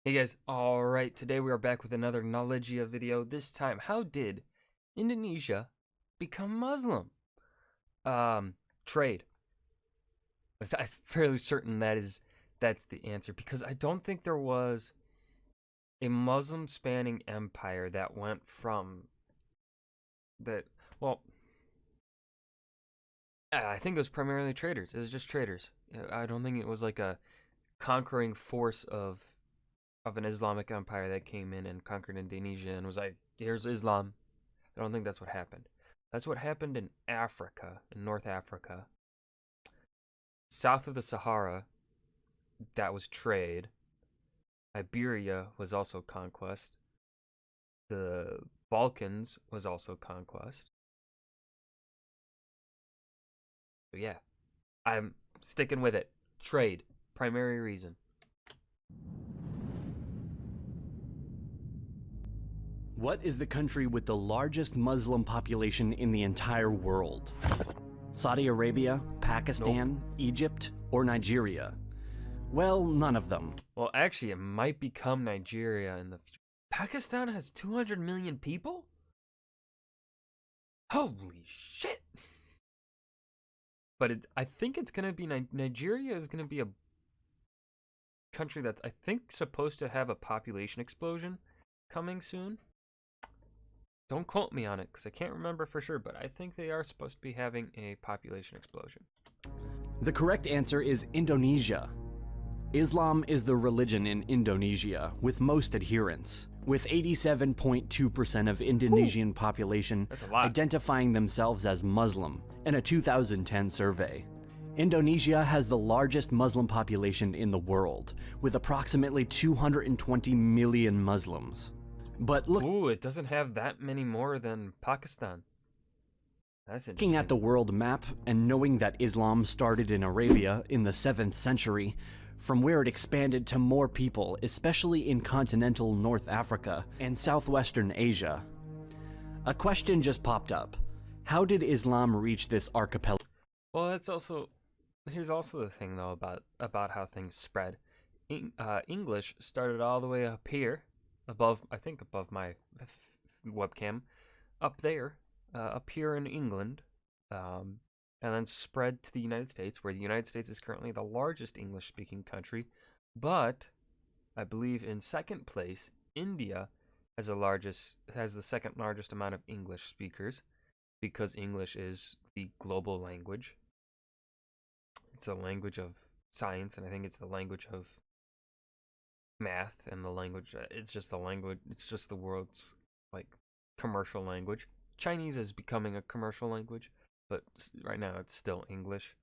Hey guys, alright, today we are back with another Knowledgia video. This time, how did Indonesia become Muslim? Trade. I'm fairly certain that's the answer, because I don't think there was a Muslim spanning empire that went from that, well, I think it was primarily traders. It was just traders. I don't think it was like a conquering force of an Islamic empire that came in and conquered Indonesia and was like, here's Islam. I don't think that's what happened. That's what happened in Africa, in North Africa. South of the Sahara, that was trade. Iberia was also conquest. The Balkans was also conquest. So yeah, I'm sticking with it. Trade, primary reason. What is the country with the largest Muslim population in the entire world? Saudi Arabia, Pakistan, Egypt, or Nigeria? Well, none of them. Well, actually, it might become Nigeria in the future. Pakistan has 200 million people? Holy shit! But I think it's going to be, Nigeria is going to be a country that's, I think, supposed to have a population explosion coming soon. Don't quote me on it, because I can't remember for sure, but I think they are supposed to be having a population explosion. The correct answer is Indonesia. Islam is the religion in Indonesia with most adherents, with 87.2% of Indonesian population identifying themselves as Muslim in a 2010 survey. Indonesia has the largest Muslim population in the world, with approximately 220 million Muslims. But ooh, it doesn't have that many more than Pakistan. That's interesting. Looking at the world map and knowing that Islam started in Arabia in the 7th century, from where it expanded to more people, especially in continental North Africa and southwestern Asia. A question just popped up. How did Islam reach this archipelago? Well, here's also the thing though about how things spread. English started all the way up here, above my webcam, up here in England, and then spread to the United States, where the United States is currently the largest English-speaking country. But I believe in second place, India has the second largest amount of English speakers, because English is the global language. It's the language of science, and I think it's the language of math, and it's just the world's like commercial language. Chinese is becoming a commercial language, but right now it's still English.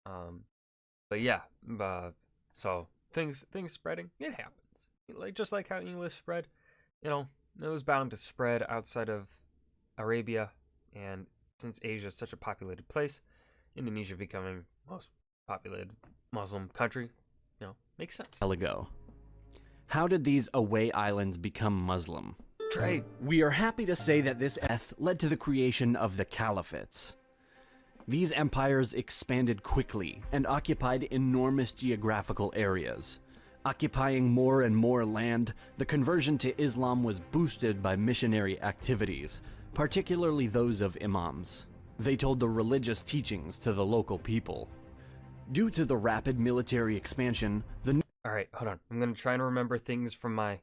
But yeah, so things spreading, it happens. Just like how English spread, it was bound to spread outside of Arabia, and since Asia is such a populated place, Indonesia becoming most populated Muslim country, makes sense. How did these away islands become Muslim? Trade. We are happy to say that this led to the creation of the caliphates. These empires expanded quickly and occupied enormous geographical areas. Occupying more and more land, the conversion to Islam was boosted by missionary activities, particularly those of imams. They told the religious teachings to the local people. Due to the rapid military expansion, Alright, hold on. I'm going to try and remember things from my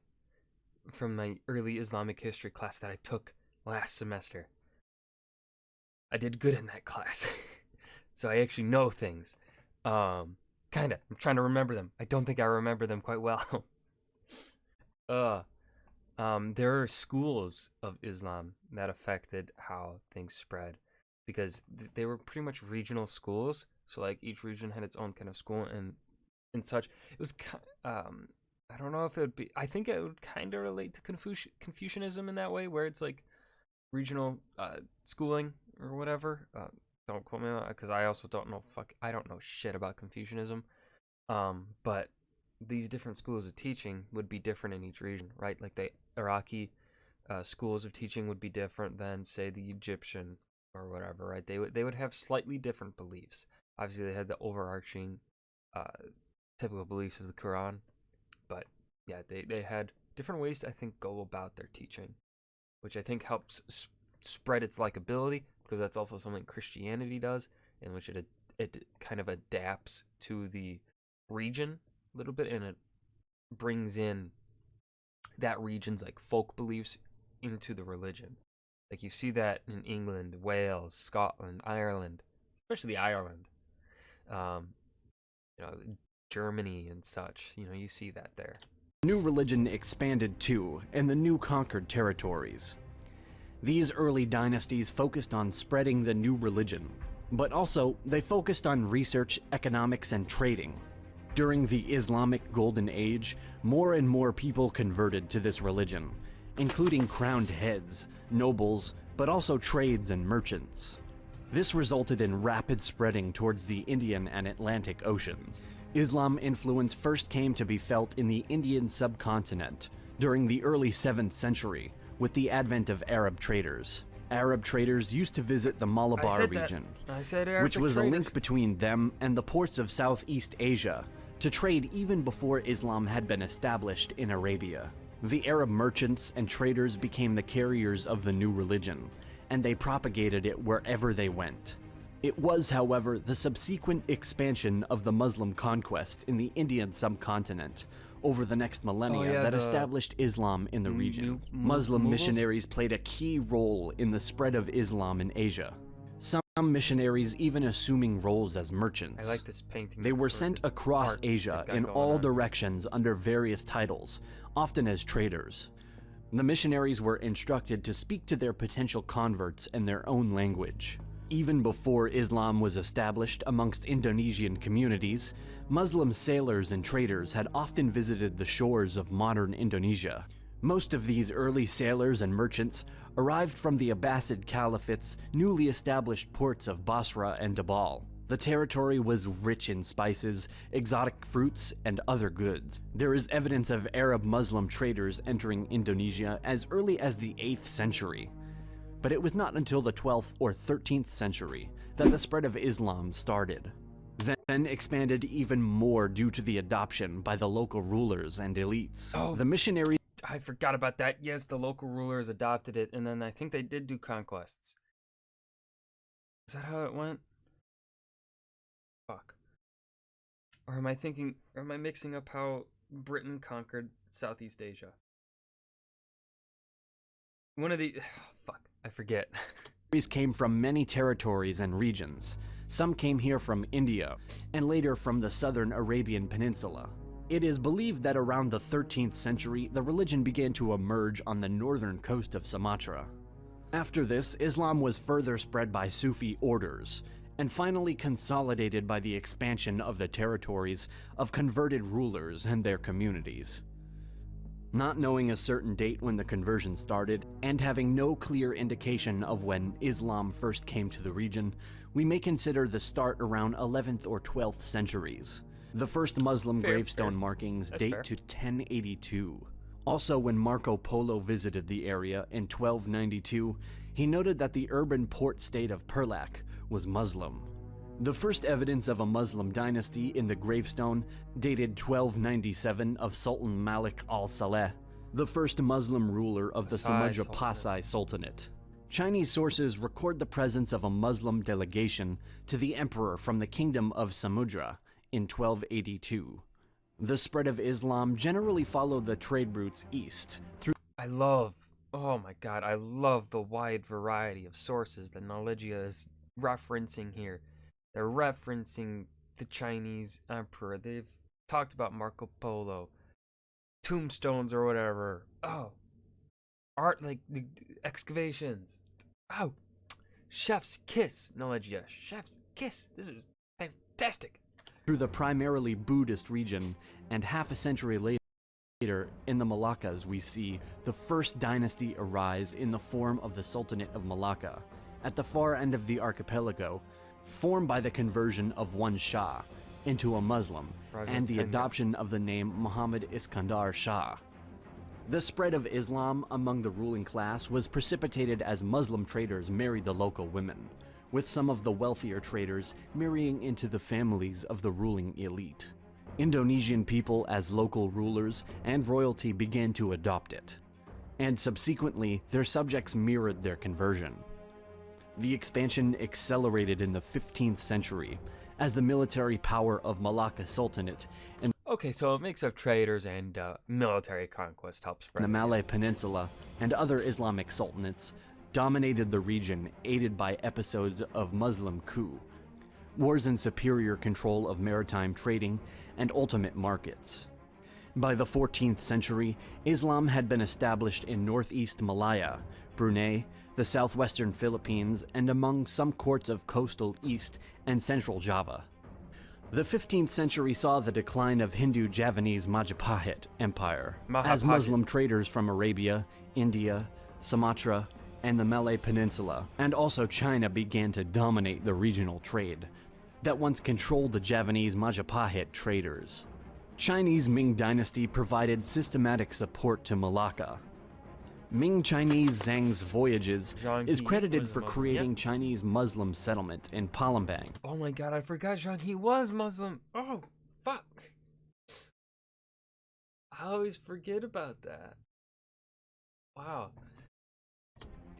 early Islamic history class that I took last semester. I did good in that class. So I actually know things. Kinda. I'm trying to remember them. I don't think I remember them quite well. There are schools of Islam that affected how things spread, because they were pretty much regional schools. So like each region had its own kind of school and such. It was I don't know if it would be, I think it would kind of relate to Confucianism in that way, where it's like regional schooling or whatever. Don't quote me on that, because I also don't know shit about Confucianism. But these different schools of teaching would be different in each region, right? Like the Iraqi schools of teaching would be different than, say, the Egyptian or whatever, right? They would have slightly different beliefs. Obviously, they had the overarching typical beliefs of the Quran, but yeah, they had different ways to, I think, go about their teaching, which I think helps spread its likability, because that's also something Christianity does, in which it kind of adapts to the region a little bit, and it brings in that region's like folk beliefs into the religion. Like you see that in England, Wales, Scotland, Ireland, especially Ireland, um, you know, Germany and such. You know, you see that there. New religion expanded too in the new conquered territories. These early dynasties focused on spreading the new religion, but also they focused on research, economics, and trading. During the Islamic Golden Age, more and more people converted to this religion, including crowned heads, nobles, but also trades and merchants. This resulted in rapid spreading towards the Indian and Atlantic Oceans. Islam influence first came to be felt in the Indian subcontinent during the early 7th century with the advent of Arab traders. Arab traders used to visit the Malabar region, which was a link between them and the ports of Southeast Asia, to trade even before Islam had been established in Arabia. The Arab merchants and traders became the carriers of the new religion, and they propagated it wherever they went. It was, however, the subsequent expansion of the Muslim conquest in the Indian subcontinent over the next millennia that established Islam in the region. Muslim missionaries played a key role in the spread of Islam in Asia. Some missionaries even assuming roles as merchants. I like this painting. They were sent across Asia in all directions under various titles, often as traders. The missionaries were instructed to speak to their potential converts in their own language. Even before Islam was established amongst Indonesian communities, Muslim sailors and traders had often visited the shores of modern Indonesia. Most of these early sailors and merchants arrived from the Abbasid Caliphate's newly established ports of Basra and Dabal. The territory was rich in spices, exotic fruits, and other goods. There is evidence of Arab Muslim traders entering Indonesia as early as the 8th century. But it was not until the 12th or 13th century that the spread of Islam started. Then expanded even more due to the adoption by the local rulers and elites. The missionaries... I forgot about that. Yes, the local rulers adopted it, and then I think they did do conquests. Is that how it went? Fuck. Or am I mixing up how Britain conquered Southeast Asia? One of the... fuck, I forget. came from many territories and regions. Some came here from India, and later from the southern Arabian Peninsula. It is believed that around the 13th century, the religion began to emerge on the northern coast of Sumatra. After this, Islam was further spread by Sufi orders, and finally consolidated by the expansion of the territories of converted rulers and their communities. Not knowing a certain date when the conversion started, and having no clear indication of when Islam first came to the region, we may consider the start around 11th or 12th centuries. The first Muslim gravestone markings date to 1082. Also, when Marco Polo visited the area in 1292, he noted that the urban port state of Perlac was Muslim. The first evidence of a Muslim dynasty in the gravestone dated 1297 of Sultan Malik al-Saleh, the first Muslim ruler of the Samudra Pasai Sultanate. Chinese sources record the presence of a Muslim delegation to the emperor from the kingdom of Samudra in 1282. The spread of Islam generally followed the trade routes east through... oh my god, I love the wide variety of sources that Knowledgia is referencing here. They're referencing the Chinese emperor. They've talked about Marco Polo, tombstones or whatever. Oh, art, like the excavations. Oh, chef's kiss, Knowledgia. Chef's kiss. This is fantastic. Through the primarily Buddhist region, and half a century later, in the Malaccas, we see the first dynasty arise in the form of the Sultanate of Malacca, at the far end of the archipelago, formed by the conversion of one Shah into a Muslim and the adoption of the name Muhammad Iskandar Shah. The spread of Islam among the ruling class was precipitated as Muslim traders married the local women, with some of the wealthier traders marrying into the families of the ruling elite. Indonesian people as local rulers and royalty began to adopt it, and subsequently their subjects mirrored their conversion. The expansion accelerated in the 15th century as the military power of Malacca Sultanate and Okay, so a mix of traders and military conquest helps spread the it. Malay Peninsula and other Islamic sultanates dominated the region, aided by episodes of Muslim coup, wars and superior control of maritime trading and ultimate markets. By the 14th century, Islam had been established in northeast Malaya, Brunei, the southwestern Philippines, and among some courts of coastal East and Central Java. The 15th century saw the decline of Hindu-Javanese Majapahit Empire, as Muslim traders from Arabia, India, Sumatra, and the Malay Peninsula, and also China began to dominate the regional trade that once controlled the Javanese Majapahit traders. Chinese Ming dynasty provided systematic support to Malacca. Ming Chinese Zhang's voyages Zhang is He credited was for Muslim, creating yep. Chinese Muslim settlement in Palembang. Oh my god, I forgot Zhang He was Muslim. Oh, fuck. I always forget about that. Wow.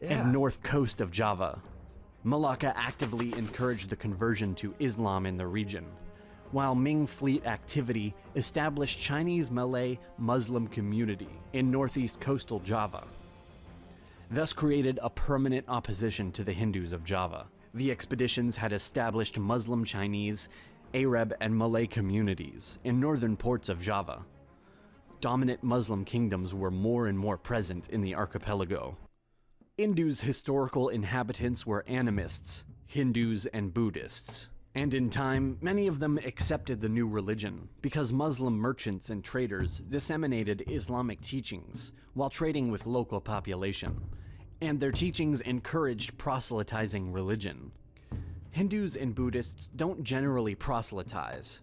Yeah. And north coast of Java. Malacca actively encouraged the conversion to Islam in the region, while Ming fleet activity established Chinese Malay Muslim community in northeast coastal Java, thus created a permanent opposition to the Hindus of Java. The expeditions had established Muslim Chinese, Arab, and Malay communities in northern ports of Java. Dominant Muslim kingdoms were more and more present in the archipelago. Indu's historical inhabitants were animists, Hindus, and Buddhists. And in time, many of them accepted the new religion because Muslim merchants and traders disseminated Islamic teachings while trading with local population, and their teachings encouraged proselytizing religion. Hindus and Buddhists don't generally proselytize,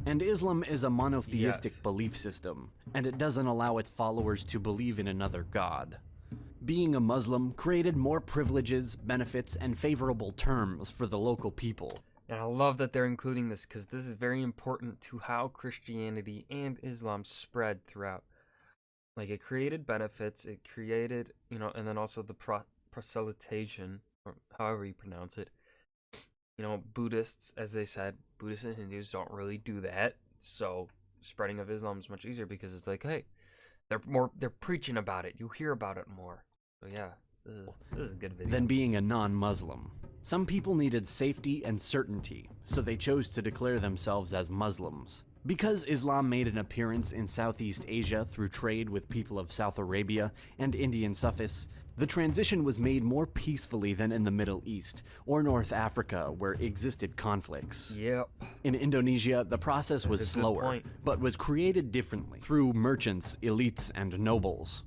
and Islam is a monotheistic Yes. belief system, and it doesn't allow its followers to believe in another god. Being a Muslim created more privileges, benefits, and favorable terms for the local people. And I love that they're including this because this is very important to how Christianity and Islam spread throughout. Like, it created benefits, it created, and then also the proselytization, or however you pronounce it. Buddhists, as they said, Buddhists and Hindus don't really do that. So spreading of Islam is much easier because it's like, hey, they're preaching about it. You hear about it more. So yeah, this is a good video. Than being a non-Muslim. Some people needed safety and certainty, so they chose to declare themselves as Muslims. Because Islam made an appearance in Southeast Asia through trade with people of South Arabia and Indian Sufis, the transition was made more peacefully than in the Middle East or North Africa, where existed conflicts. Yep. In Indonesia, the process was That's a good slower, point. but was created differently through merchants, elites, and nobles.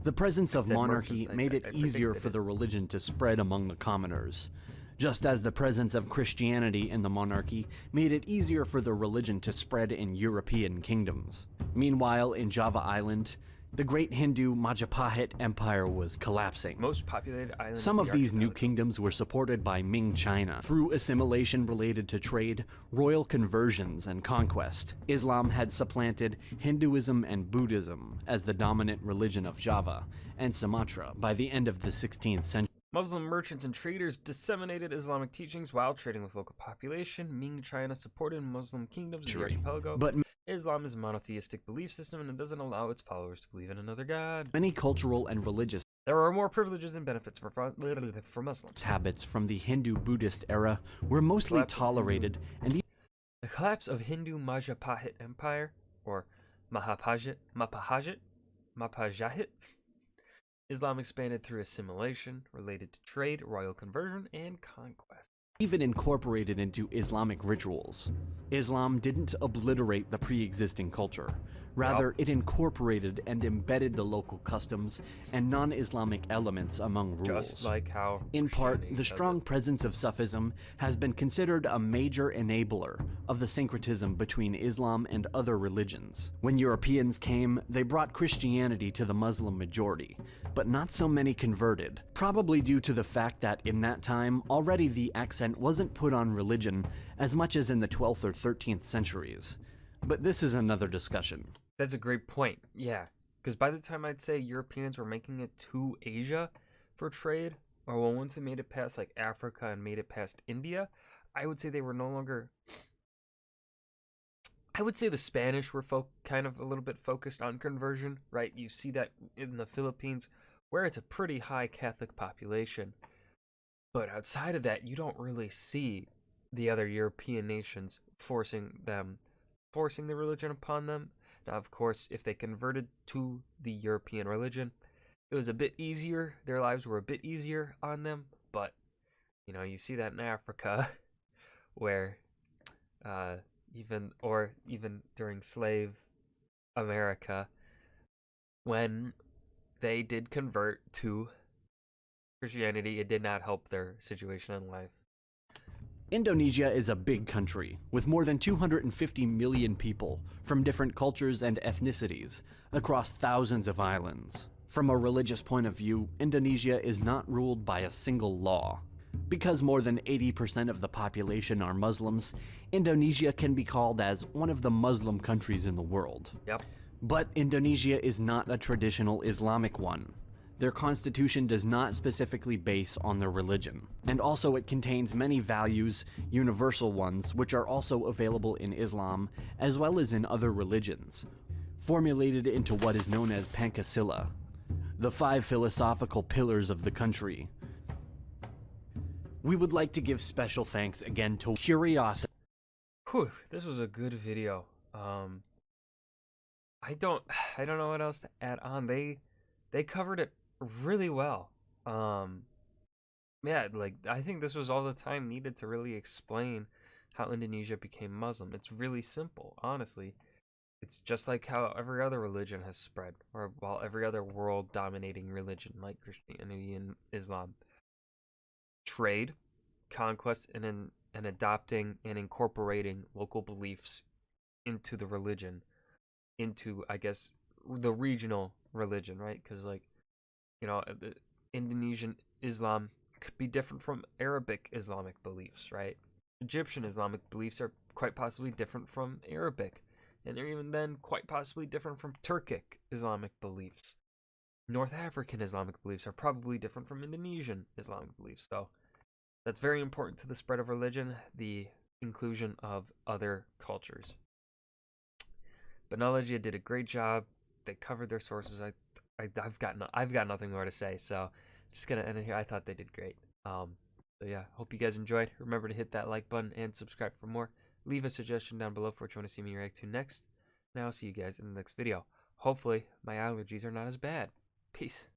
The presence of said monarchy merchants, made I it easier predicted for it. the religion to spread among the commoners, just as the presence of Christianity in the monarchy made it easier for the religion to spread in European kingdoms. Meanwhile, in Java Island, the great Hindu Majapahit Empire was collapsing. Most populated island. Some in of the these new archipelago. kingdoms were supported by Ming China. Through assimilation related to trade, royal conversions, and conquest, Islam had supplanted Hinduism and Buddhism as the dominant religion of Java and Sumatra by the end of the 16th century. Muslim merchants and traders disseminated Islamic teachings while trading with local population. Ming China supported Muslim kingdoms in the archipelago. But Islam is a monotheistic belief system and it doesn't allow its followers to believe in another god. many cultural and religious There are more privileges and benefits for Muslims. habits from the Hindu-Buddhist era were mostly Collapse of tolerated and The collapse of Hindu Majapahit Empire, or Mapahajit, Islam expanded through assimilation related to trade, royal conversion, and conquest. even incorporated into Islamic rituals. Islam didn't obliterate the pre-existing culture. Rather, it incorporated and embedded the local customs and non-Islamic elements among rules. Just like how In part, Christianity the does strong it. presence of Sufism has been considered a major enabler of the syncretism between Islam and other religions. When Europeans came, they brought Christianity to the Muslim majority, but not so many converted, probably due to the fact that in that time, already the accent wasn't put on religion as much as in the 12th or 13th centuries. but this is another discussion. That's a great point. Yeah, because by the time I'd say Europeans were making it to Asia for trade, or well, once they made it past like Africa and made it past India, I would say they were no longer. I would say the Spanish were kind of a little bit focused on conversion, right? You see that in the Philippines, where it's a pretty high Catholic population. But outside of that, you don't really see the other European nations forcing the religion upon them. Now, of course, if they converted to the European religion, it was a bit easier. Their lives were a bit easier on them. But, you see that in Africa, where even during slave America, when they did convert to Christianity, it did not help their situation in life. Indonesia is a big country, with more than 250 million people from different cultures and ethnicities across thousands of islands. From a religious point of view, Indonesia is not ruled by a single law. Because more than 80% of the population are Muslims, Indonesia can be called as one of the Muslim countries in the world. Yep. But Indonesia is not a traditional Islamic one. Their constitution does not specifically base on their religion, and also it contains many values, universal ones, which are also available in Islam, as well as in other religions, formulated into what is known as Pancasila, the 5 philosophical pillars of the country. We would like to give special thanks again to Curiosity. Whew, this was a good video. I don't know what else to add on. They covered it really well. Yeah, like I think this was all the time needed to really explain how Indonesia became Muslim. It's really simple, honestly. It's just like how every other religion has spread, or while every other world dominating religion like Christianity and Islam. Trade, conquest, and adopting and incorporating local beliefs into the religion, into, I guess, the regional religion, right? Because the Indonesian Islam could be different from Arabic Islamic beliefs, right? Egyptian Islamic beliefs are quite possibly different from Arabic, and they're even then quite possibly different from Turkic Islamic beliefs. North African Islamic beliefs are probably different from Indonesian Islamic beliefs. So that's very important to the spread of religion, the inclusion of other cultures. But Knowledgia did a great job. They covered their sources. I've got nothing more to say, so just gonna end it here. I thought they did great. So yeah, hope you guys enjoyed. Remember to hit that like button and subscribe for more. Leave a suggestion down below for what you want to see me react to next. And I'll see you guys in the next video. Hopefully, my allergies are not as bad. Peace.